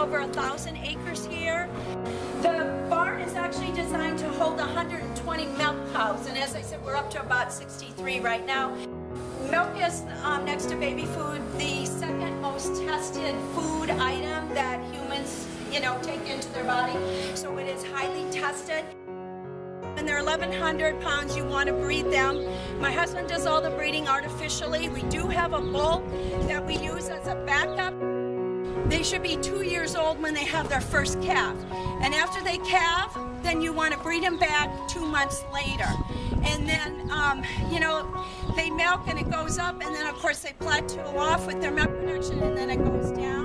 over 1,000 acres here. The barn is actually designed to hold 120 milk cows, and as I said, we're up to about 63 right now. Milk is, next to baby food, the second most tested food item that humans, take into their body. So it is highly tested. When they're 1,100 pounds, you want to breed them. My husband does all the breeding artificially. We do have a bull that we use as a backup. They should be 2 years old when they have their first calf. And after they calve, then you want to breed them back 2 months later. And then, they milk and it goes up, and then of course they plateau off with their milk production, and then it goes down.